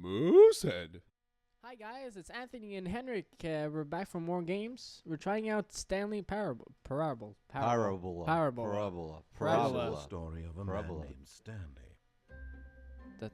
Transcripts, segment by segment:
MoooseHead. Hi guys, it's Anthony and Henrique. We're back for more games. We're trying out Stanley Parable. Parabola. Story of a Parabola. man named Stanley. That-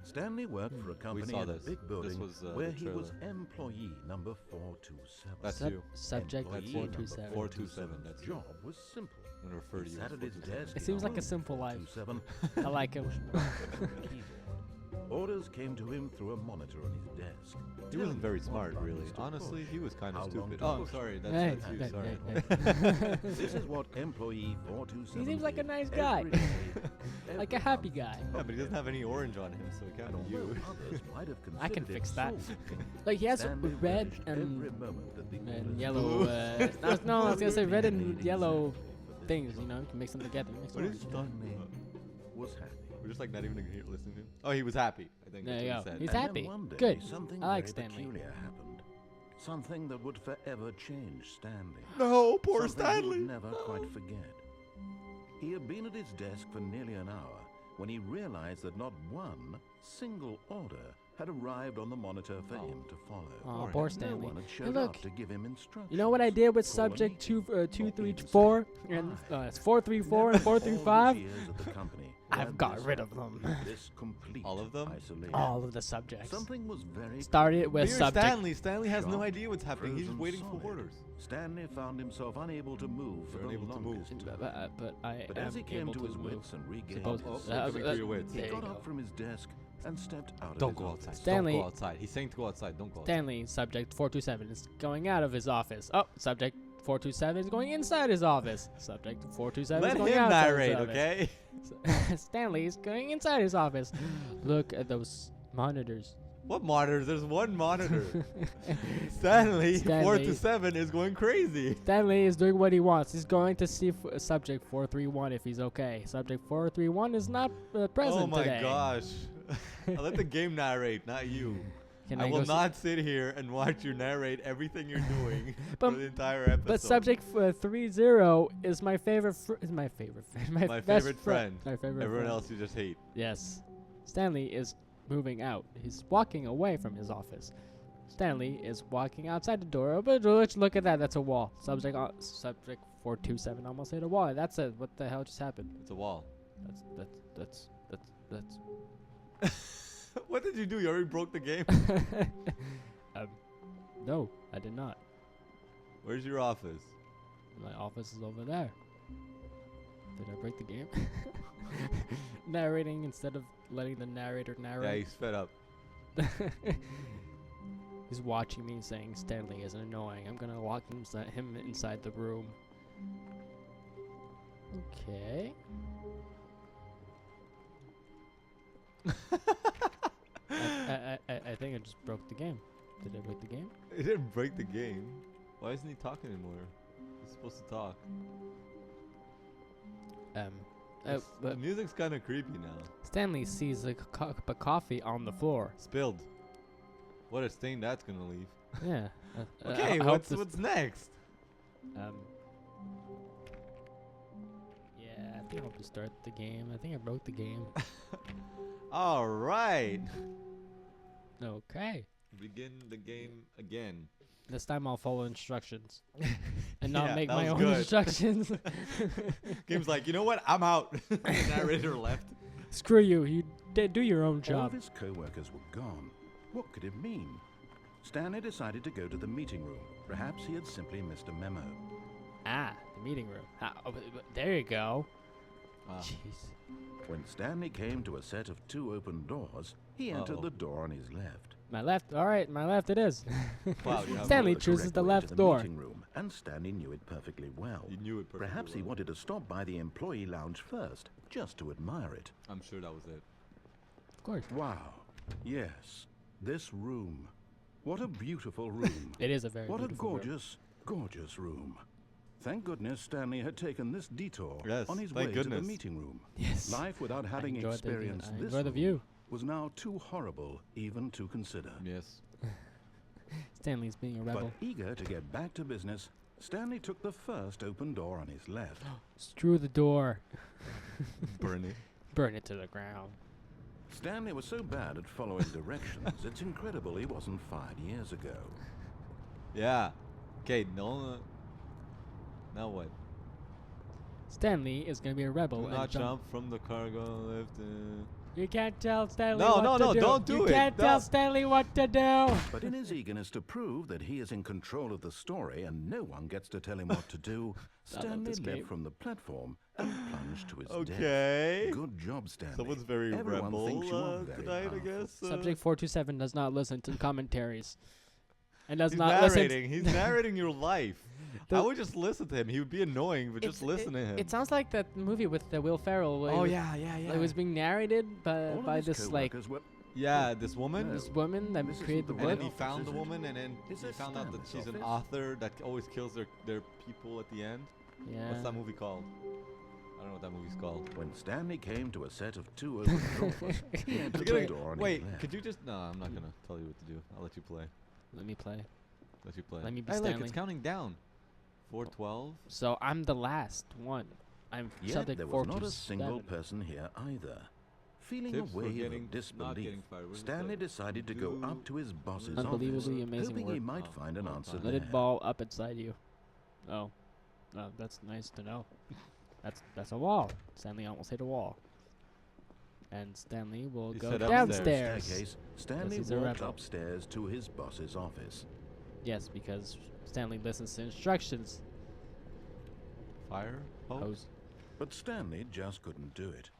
Stanley worked for a company saw in a this. big building was, where the he was trailer. employee number 427. That's Sub- you. subject Employee 427. number 427, that's you. job was simple. I'm gonna refer to He you sat as at his 427. desk. It seems like a simple life. 427. I like him. Orders came to him through a monitor on his desk. He wasn't very smart, What really. buttons to Honestly, push. he was kind How of long stupid. to Oh, push. sorry. Hey, That's you. hey, Sorry. hey, This is what employee 427 He seems like a did nice guy. every day, Like a every happy month. guy. Yeah, but he doesn't have any orange on him, so it can't And be you. although others might have I can considered fix it that. soul-sucking, Like he has Stanley red relished and every moment that the orders yellow. No, I was gonna say red and yellow things. You know, you can mix them together. Mix What them is he together. talking about? was happy. We're just like not even here listening to him. Oh, he was happy. I think There that's you what go. he said. He's And then happy. one day, Good. Something I like very Stanley. peculiar happened. Something that would forever change Stanley. No, poor Something he Stanley. would never quite forget. He had been at his desk for nearly an hour when he realized that not one single order had arrived on the monitor for him to follow. Oh, Boring. poor No Stanley. one had Hey, showed look. up to give him instructions. You know what I did with for when subject he- 234 and it's 434 and 435? All his years at the company I've had got this rid of happened, them. This complete All of them? isolation. All of the subjects. Something was very Started with Dear subject. Stanley. Stanley has no Shocked, idea what's happening. He's just frozen waiting for solid. orders. Stanley found himself unable to move for the Unable to move. longest time. But I But am as he came able to his move. wits and regained Suppose- his coming through your wits. he There you got go. up from his desk and stepped out of Don't his go office. outside. Stanley- Don't go outside. He's saying to go outside. Don't go outside. Stanley, subject 427 is going out of his office. Oh, subject 427 is going inside his office. Subject 427 Let is going him outside narrate, his office. okay? Stanley is going inside his office. Look at those monitors. What monitors? There's one monitor. Stanley, Stanley. 427 is going crazy. Stanley is doing what he wants. He's going to see subject 431 if he's okay. Subject 431 is not present Oh my today. gosh. I'll let the game narrate, not you. Can I go will s- not sit here and watch you narrate everything you're doing But- for the entire episode. But subject 30 is my favorite. Is my favorite. My, My best favorite friend. My favorite. Everyone friend. else you just hate. Yes. Stanley is moving out. He's walking away from his office. Stanley is walking outside the door. But let's look at that. That's a wall. Subject 427 almost hit a wall. That's it. What the hell just happened? It's a wall. That's What did you do? You already broke the game? No, I did not. Where's your office? My office is over there. Did I break the game? Narrating instead of letting the narrator Yeah, narrate. he's fed up. He's watching me saying Stanley is annoying. I'm gonna lock him inside the room. Okay. I think I just broke the game. Did I break the game? He didn't break the game. Why isn't he talking anymore? He's supposed to talk. The But music's kind of creepy now. Stanley sees a cup of coffee on the floor. Spilled. What a stain that's gonna leave. Yeah. Okay, I hope what's next? Yeah, I think I'll just start the game. I think I broke the game. All right. Okay. Begin the game again. This time I'll follow instructions and not Yeah, make that my was own good. instructions. Game's like, you know what? I'm out. The narrator left. Screw you. You do your own All job. of his co-workers were gone. What could it mean? Stanley decided to go to the meeting room. Perhaps he had simply missed a memo. Ah, the meeting room. There you go. Ah. Jeez. When Stanley came to a set of 2 open doors, he entered the door on his left. My left. All right, my left it is. Wow, you have Stanley The chooses correct the way to left the door. meeting room, and Stanley knew it perfectly well. You knew it perfectly. Perhaps he well. wanted to stop by the employee lounge first, just to admire it. I'm sure that was it. Of course. Wow. Yes. This room. What a beautiful room. It is a very What a beautiful room. gorgeous, gorgeous room. Thank goodness Stanley had taken this detour Yes, on his thank way to goodness. the meeting room. Yes. Life without having enjoyed the view. experienced I this enjoy the room view. was now too horrible even to consider. Yes. Stanley's being a rebel. But eager to get back to business, Stanley took the first open door on his left. Screw the door. Burn it. Burn it to the ground. Stanley was so bad at following directions, it's incredible he wasn't fired years ago. Yeah. Okay, no. Now what? Stanley is gonna be a rebel Do and not jump. jump from the cargo lift. You can't tell Stanley No, what no, to no, do. don't do you it. can't tell Don't. Stanley what to do. But in his eagerness to prove that he is in control of the story and no one gets to tell him what to do, Stanley this game. leapt from the platform and plunged to his Okay. death. Good job, Stanley. Someone's very Everyone thinks you are rebel very tonight, I powerful. guess. Subject 427 does not listen to commentaries, and does He's not narrating. listen. He's narrating your life. The- I would just listen to him. He would be annoying, but just listen to him. It sounds like that movie with Will Ferrell. Where Oh it was, yeah, yeah, yeah. It was being narrated All by of his this like co-workers were yeah, this woman. No. this woman that This isn't created the the And book. then he office, found is the it? woman, and then Is he it found out that Stanley's she's an office? author that always kills their people at the end. Yeah. What's that movie called? I don't know what that movie's called. When Stanley came to a set of two open doors, he entered Could the you- door on Wait, his left. could you just? No, I'm not gonna tell you what to do. I'll let you play. Let me play. Let you play. Let me be Hey, look, Stanley. it's counting down. 412. So I'm the last one. I'm Yet subject there was not a 427. single person here either. Feeling Tips a for wave getting- of not disbelief, getting fired. What is it Stanley like? decided to go Do up to his boss's Unbelievably office, amazing hoping he work. might Oh, find an oh, answer fine. Let there. it ball up inside you. Oh, that's nice to know. That's a wall. Stanley almost hit a wall. And Stanley will He go said downstairs. Staircase, Stanley he's a walked rebel. upstairs to his boss's office. Yes, because Stanley listens to instructions. Fire hose. Hose. But Stanley just couldn't do it.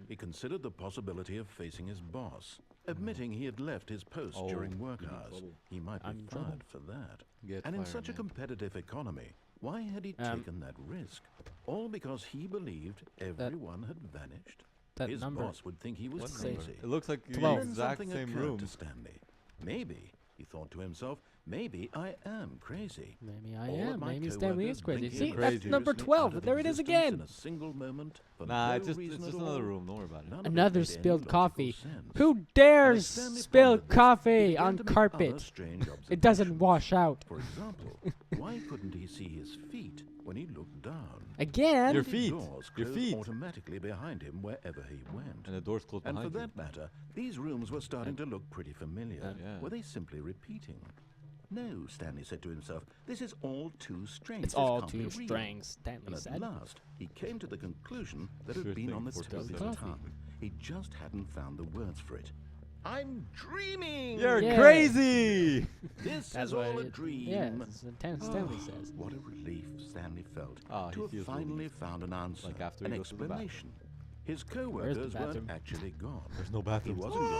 He considered the possibility of facing his boss, admitting he had left his post Oh, during work you're in hours. trouble. He might be I'm in trouble. fired for that. Get And in fired, such a man. competitive economy, why had he Um, taken that risk? All because he believed everyone had vanished. That His number. boss would think he was What say- number? crazy. It looks like the 12. Then exact something same occurred room. to Stanley. Maybe, he thought to himself, maybe I am crazy. Maybe I All of am. my Maybe Stanley is coworkers crazy. blinking See, You're that's crazy. number mysteriously 12. out of There it is existence again. In a single moment, for Nah, no it's just reason at another all. room. Don't worry about it. None of it Another made any spilled logical coffee. sense. Who And dares as Stanley spill pondered this, he coffee began on to make carpet? other strange It doesn't observations. wash out. For example, why couldn't he see his feet when he looked down? Again? Your The feet. doors Your closed feet. automatically behind him wherever he went. And the door's closed And for behind that matter, these rooms were starting to look pretty familiar. Yeah. Were they simply repeating? No, Stanley said to himself, this is all too strange. It's This all can't too be real." strange, Stanley And at said. last, he came to the conclusion that had Sure been thing, on the for tip of his coffee. tongue. He just hadn't found the words for it. I'm dreaming! You're Yeah. crazy. This That's is all what a dream. Yeah, it's intense, Stanley says. What a relief Stanley felt Oh, to he have feels finally relieved. found an answer, Like after an he goes to the bathroom. explanation. His co-workers bathroom? weren't actually gone. There's no He bathroom. wasn't going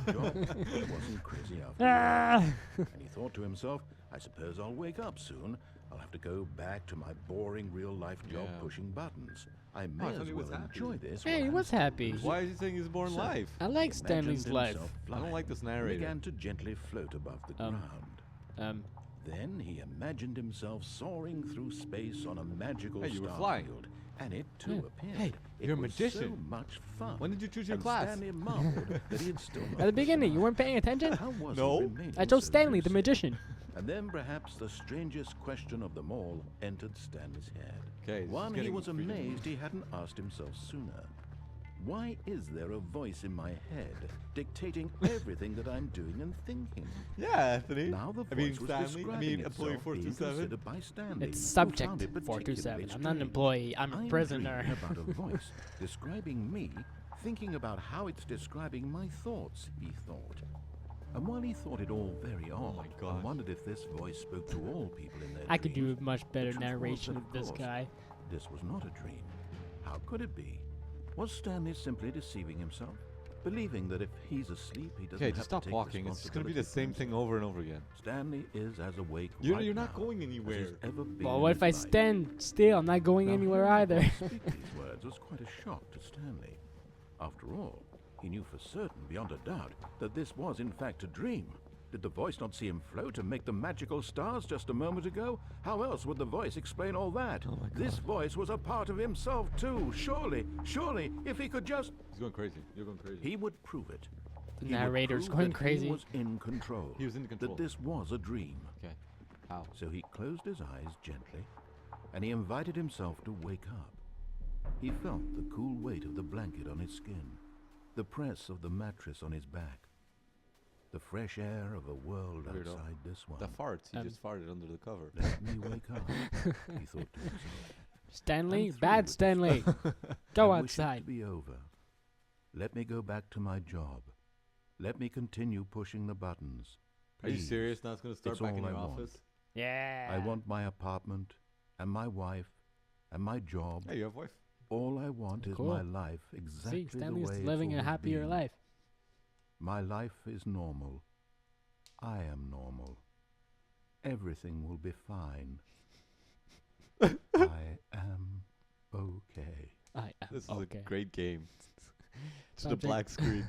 to lose his job. He wasn't crazy after all. Ah! And he thought to himself, I suppose I'll wake up soon. I'll have to go back to my boring real-life job Yeah. pushing buttons. I may I as thought he well was happy. enjoy this. Hey, while he I'm was still happy. busy." Why is he saying he's born So, life? I he like Stanley's imagined life. himself I don't flying like this and narrator. began to gently float above the Um, ground. Then he imagined himself soaring through space on a magical Hey, you were star flying. field, and it too Yeah. appeared. Hey, It you're a was magician. So much fun. When did you choose your and class? Stanley marveled that he had still not At the beginning, you weren't paying figured attention? out how was No. he remaining I chose so Stanley, the lucid? magician. And then perhaps the strangest question of them all entered Stanley's head. 'Kay, this is One he getting was freaking- amazed he hadn't asked himself sooner. Why is there a voice in my head dictating everything that I'm doing and thinking? Yeah, Anthony. Now the I mean, voice was Stanley. I describing mean, employee itself being 427. considered by Stanley, It's who subject found it 427. particularly I'm not an strange. employee. I'm a I'm prisoner. dreaming about a voice describing me, thinking about how it's describing my thoughts, he thought. And while he thought it all very odd, my and God. wondered if this voice spoke to all people in their I could do dreams, a much the better truth was narration that, of this course, guy. This was not a dream. How could it be? Was Stanley simply deceiving himself? Believing that if he's asleep, he doesn't Okay, have just to stop take walking. It's just gonna be the responsibility same for thing himself. over and over again. Stanley is as awake You're right not now going as anywhere. he's ever been Well, in what his if I life. stand still? I'm not going Now, anywhere hearing the either. voice speak these words was quite a shock to Stanley. After all, he knew for certain, beyond a doubt, that this was in fact a dream. Did the voice not see him float and make the magical stars just a moment ago? How else would the voice explain all that? Oh my This God. voice was a part of himself too. Surely, if he could just... He's going crazy. You're going crazy. He would prove it. The He would narrator's prove going that crazy. He was in control. He was in control. That this was a dream. Okay. How? So he closed his eyes gently, and he invited himself to wake up. He felt the cool weight of the blanket on his skin. the press of the mattress on his back, the fresh air of a world Weirdo. outside this one. The farts. He just farted under the cover. Let me wake up, he thought to himself. Stanley, I'm through bad with this. Stanley. Go I wish it outside. to be over. Let me go back to my job. Let me continue pushing the buttons. Are you Please. serious? Now it's gonna start It's back in all your I want. office. Yeah. I want my apartment, and my wife, and my job. Hey, you have wife. All I want is Cool. my life exactly See, Stanley's the way living it's a always happier been. life. My life is normal. I am normal. Everything will be fine. I am okay. I am This is okay. a great game. Just a Subject. black screen.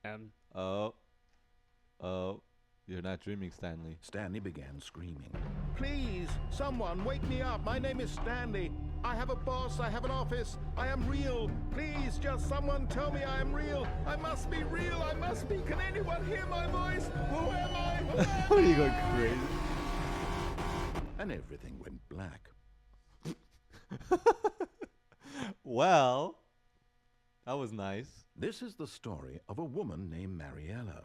Um, Oh, you're not dreaming, Stanley. Stanley began screaming. Please, someone, wake me up. My name is Stanley. I have a boss. I have an office. I am real. Please, just someone tell me I am real. I must be real. I must be. Can anyone hear my voice? Who am I? Who am What are you I? going crazy? And everything went black. Well, that was nice. This is the story of a woman named Mariella.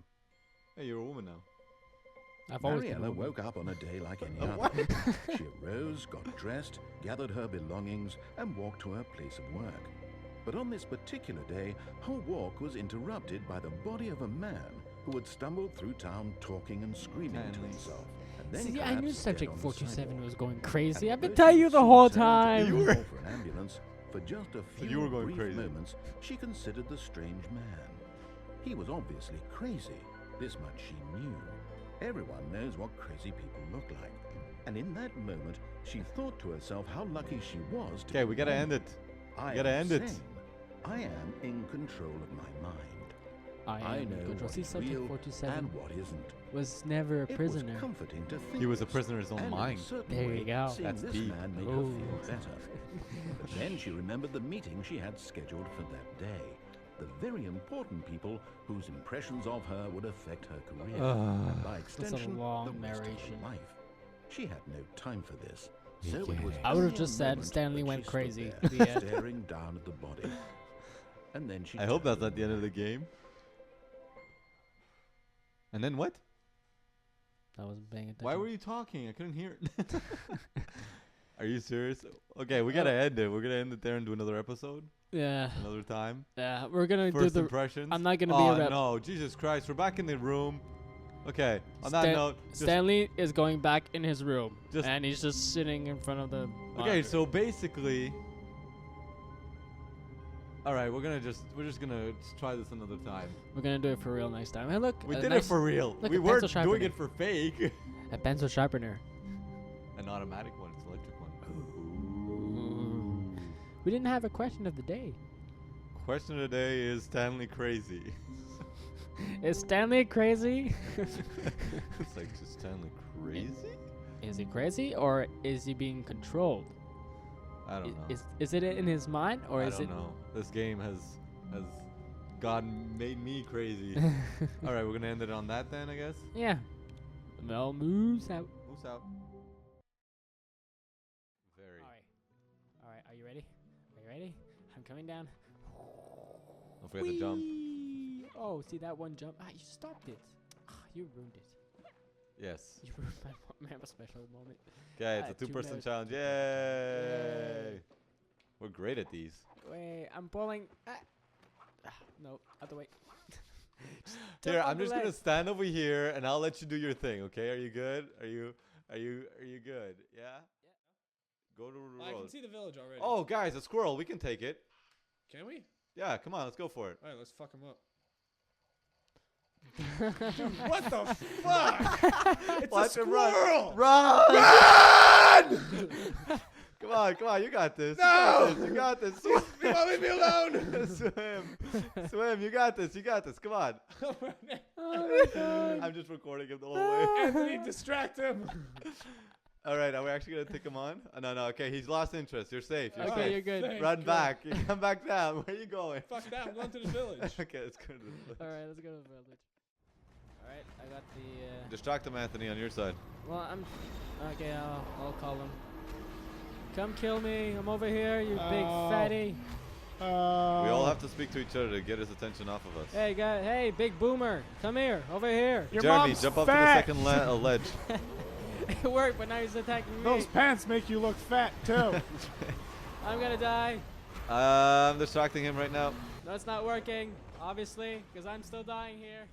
Hey, you're a woman now. I've always been a Mariella woman. woke up on a day like any What? other. She arose, got dressed, gathered her belongings, and walked to her place of work. But on this particular day, her walk was interrupted by the body of a man who had stumbled through town talking and screaming to Stanley. himself. And then See, I collapsed knew dead Subject on the 427 sidewalk. was going crazy. I've been At telling you first, the she whole turned to time. You were- call for an ambulance. For just a few you were going brief crazy. moments, she considered the strange man. He was obviously crazy. This much she knew. Everyone knows what crazy people look like. And in that moment, she thought to herself how lucky she was to Okay, be we gotta normal. end it. I We gotta am end it. sane. I am in control of my mind. I am know in control. what See, is Subject real 427 and what isn't. was never a It prisoner. was comforting to think He was a this, prisoner in his own and in a mind. certain There you way, go. seeing That's this deep. man made Ooh. her feel better. But then she remembered the meeting she had scheduled for that day. The very important people whose impressions of her would affect her career, and by That's a extension, long the rest of her narration. life. She had no time for this. Yeah. So it was I would've only a just said moment Stanley that went she stood crazy. there, The end. staring down at the body. And then she I hope turned that's at the end of the game. And then what? I wasn't paying attention. Why were you talking? I couldn't hear it. Are you serious? Okay, we gotta end it. We're gonna end it there and do another episode Yeah. another time. Yeah, we're gonna First do the. impressions. I'm not gonna oh, be a rep. no, Jesus Christ! We're back in the room. Okay. On that Stan- note, just, Stanley is going back in his room, Just- and he's just sitting in front of the. okay. monitor. So basically, all right. We're just gonna try this another time. We're gonna do it for real next time. Hey, look. We a did nice- it for real. look, We a weren't pencil doing sharpener. it for fake. A pencil sharpener. An automatic one. It's an electric one. We didn't have a question of the day. Question of the day is Stanley crazy? Is Stanley crazy? It's like, is Stanley crazy? Is he crazy or is he being controlled? I don't know. Is it in his mind or I is don't it? know. This game has made me crazy. All right, we're gonna end it on that then, I guess. Yeah. Well, moves out. Moose out. Very. All right. Are you ready? Are you ready? I'm coming down. Don't forget to jump. Whee! Oh, see that one jump? Ah, you stopped it. Ah, you ruined it. Yes. You ruined my special moment. Okay, it's Ah, a two-person minutes. challenge. Yay! Yay. We're great at these. Wait, I'm pulling. No, other way. Here, Jump on I'm the just gonna leg. stand over here and I'll let you do your thing. Okay? Are you good? Are you good? Yeah. Go to the I road. can see the village already. Oh, guys, a squirrel. We can take it. Can we? Yeah, come on, let's go for it. All right, let's fuck him up. Dude, what the fuck? It's Watch a him run. squirrel! Run! Come on, you got this. No! You got this. You won't leave me alone! Swim, you got this. Come on. Oh my god. I'm just recording him the whole way. Anthony, distract him! All right, are we actually gonna take him on? No, okay, he's lost interest. You're safe. You're Okay, safe. you're good. Thank Run God. back. You come back down. Where are you going? Fuck that, I'm going to the village. Okay, let's go to the village. Alright, let's go to the village. Alright, I got the. Distract him, Anthony, on your side. Well, I'm. Okay, I'll call him. Come kill me. I'm over here, you big Oh. fatty. We all have to speak to each other to get his attention off of us. Hey, guy. Hey, big boomer. Come here. Over here. Your Jeremy, mom's jump up fat. to the second ledge. It worked, but now he's attacking me. Those pants make you look fat too. I'm gonna die. I'm distracting him right now. No, it's not working, obviously, because I'm still dying here.